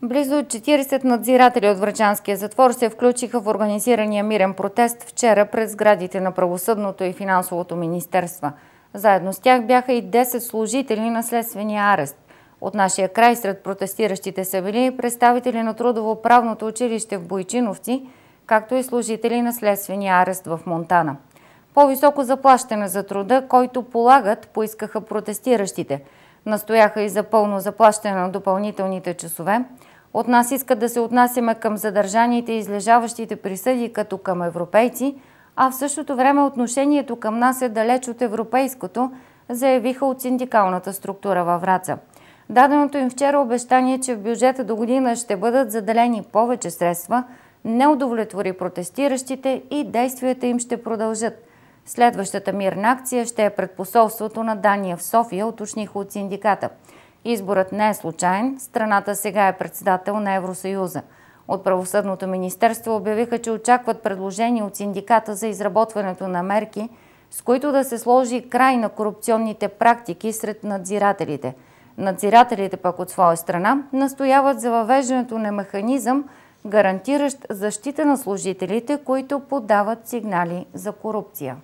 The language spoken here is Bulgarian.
Близо 40 надзиратели от Врачанския затвор се включиха в организирания мирен протест вчера пред сградите на Правосъдното и Финансовото министерства. Заедно с тях бяха и 10 служители на следствения арест. От нашия край сред протестиращите са били представители на Трудово-правното училище в Бойчиновци, както и служители на следствения арест в Монтана. По-високо заплащане за труда, който полагат, поискаха протестиращите. Настояха и за пълно заплащане на допълнителните часове. От нас искат да се отнасяме към задържаните и излежаващите присъди като към европейци, а в същото време отношението към нас е далеч от европейското, заявиха от синдикалната структура във Враца. Даденото им вчера обещание, че в бюджета до година ще бъдат заделени повече средства, не удовлетвори протестиращите и действията им ще продължат. Следващата мирна акция ще е пред посолството на Дания в София, уточниха от синдиката. Изборът не е случайен, страната сега е председател на Евросъюза. От Правосъдното министерство обявиха, че очакват предложения от синдиката за изработването на мерки, с които да се сложи край на корупционните практики сред надзирателите. Надзирателите пък от своя страна настояват за въвеждането на механизъм, гарантиращ защита на служителите, които подават сигнали за корупция.